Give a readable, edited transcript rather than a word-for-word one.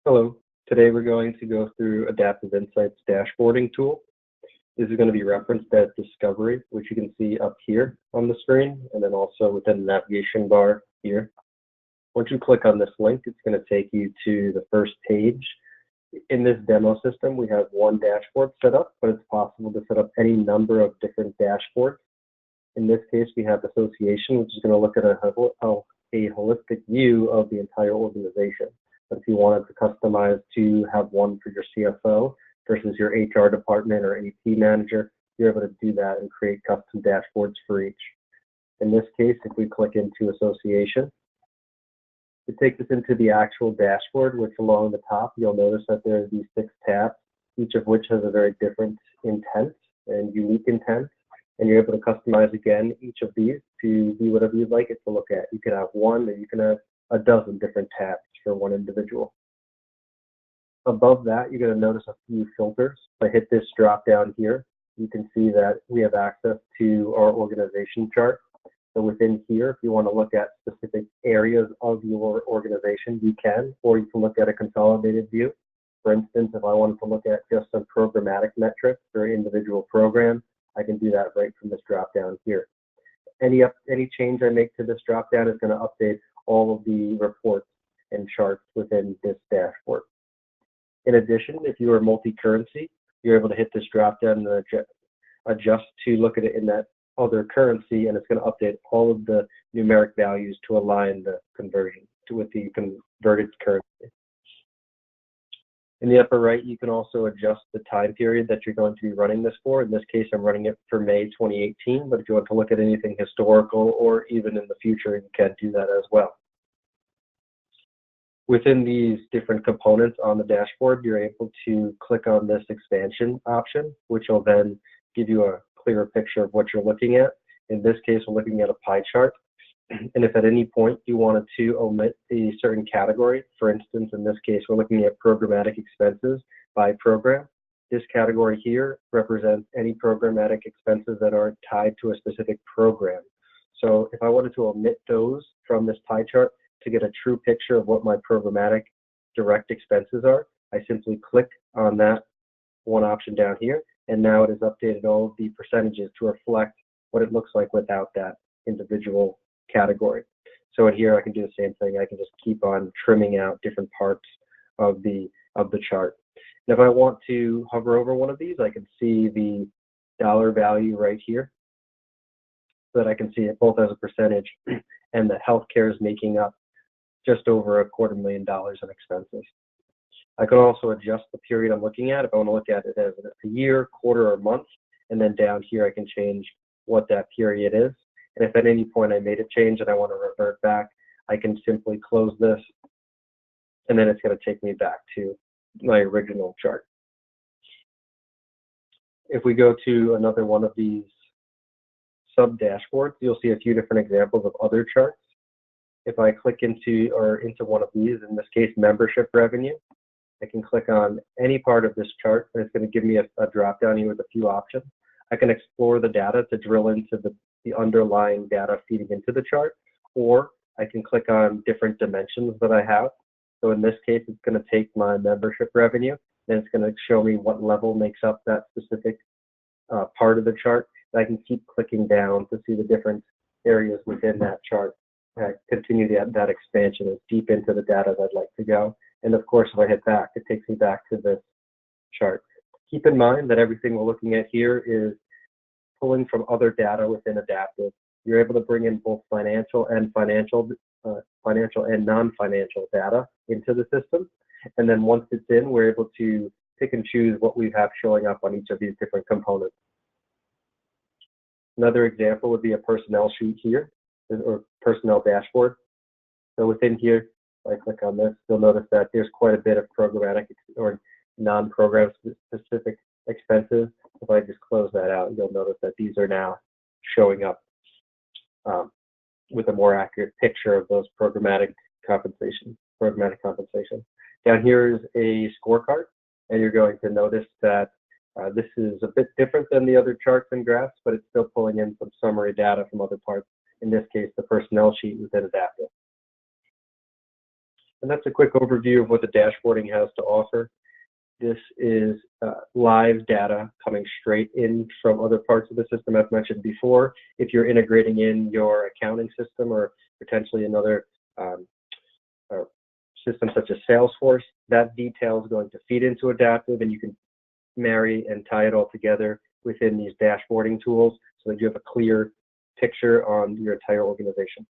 Hello. Today we're going to go through Adaptive Insights dashboarding tool. This is going to be referenced as Discovery, which you can see up here on the screen, and then also within the navigation bar here. Once you click on this link, it's going to take you to the first page. In this demo system, we have one dashboard set up, but it's possible to set up any number of different dashboards. In this case, we have Association, which is going to look at a holistic view of the entire organization. But if you wanted to customize to have one for your CFO versus your HR department or AP manager, you're able to do that and create custom dashboards for each. In this case, if we click into Association, it takes us into the actual dashboard, which along the top, you'll notice that there are these 6 tabs, each of which has a very different intent and unique intent. And you're able to customize, again, each of these to be whatever you'd like it to look at. You can have one, or you can have a dozen different tabs for one individual. Above that, you're going to notice a few filters. If I hit this drop down here, you can see that we have access to our organization chart. So within here, if you want to look at specific areas of your organization, you can, or you can look at a consolidated view. For instance, if I wanted to look at just some programmatic metrics for an individual program, I can do that right from this drop down here. Any change I make to this drop down is going to update all of the reports and charts within this dashboard. In addition, if you are multi-currency, you're able to hit this drop down and adjust to look at it in that other currency, and it's going to update all of the numeric values to align the conversion with the converted currency. In the upper right, you can also adjust the time period that you're going to be running this for. In this case, I'm running it for May 2018, but if you want to look at anything historical or even in the future, you can do that as well. Within these different components on the dashboard, you're able to click on this expansion option, which will then give you a clearer picture of what you're looking at. In this case, we're looking at a pie chart. And if at any point you wanted to omit a certain category, for instance, in this case, we're looking at programmatic expenses by program. This category here represents any programmatic expenses that are tied to a specific program. So if I wanted to omit those from this pie chart to get a true picture of what my programmatic direct expenses are, I simply click on that one option down here, and now it has updated all of the percentages to reflect what it looks like without that individual category. So in here, I can do the same thing. I can just keep on trimming out different parts of the chart. And if I want to hover over one of these, I can see the dollar value right here, so that I can see it both as a percentage and that healthcare is making up just over $250,000 in expenses. I can also adjust the period I'm looking at if I want to look at it as a year, quarter, or month, and then down here I can change what that period is. And if at any point I made a change and I want to revert back, I can simply close this, and then it's going to take me back to my original chart. If we go to another one of these sub-dashboards, you'll see a few different examples of other charts. If I click into one of these, in this case, membership revenue, I can click on any part of this chart, and it's going to give me a drop down here with a few options. I can explore the data to drill into the underlying data feeding into the chart, or I can click on different dimensions that I have. So in this case, it's going to take my membership revenue, and it's going to show me what level makes up that specific part of the chart. And I can keep clicking down to see the different areas within that chart. Continue that expansion as deep into the data that I'd like to go. And of course, if I hit back, it takes me back to this chart. Keep in mind that everything we're looking at here is pulling from other data within Adaptive. You're able to bring in both financial and non-financial data into the system. And then once it's in, we're able to pick and choose what we have showing up on each of these different components. Another example would be a personnel sheet here, or personnel dashboard. So within here, if I click on this, you'll notice that there's quite a bit of programmatic or non-program specific expenses. If I just close that out, you'll notice that these are now showing up with a more accurate picture of those programmatic compensation. Down here is a scorecard, and you're going to notice that this is a bit different than the other charts and graphs, but it's still pulling in some summary data from other parts. In this case, the personnel sheet within Adaptive. And that's a quick overview of what the dashboarding has to offer. This is live data coming straight in from other parts of the system, as mentioned before. If you're integrating in your accounting system or potentially another system such as Salesforce, that detail is going to feed into Adaptive, and you can marry and tie it all together within these dashboarding tools so that you have a clear picture on your entire organization.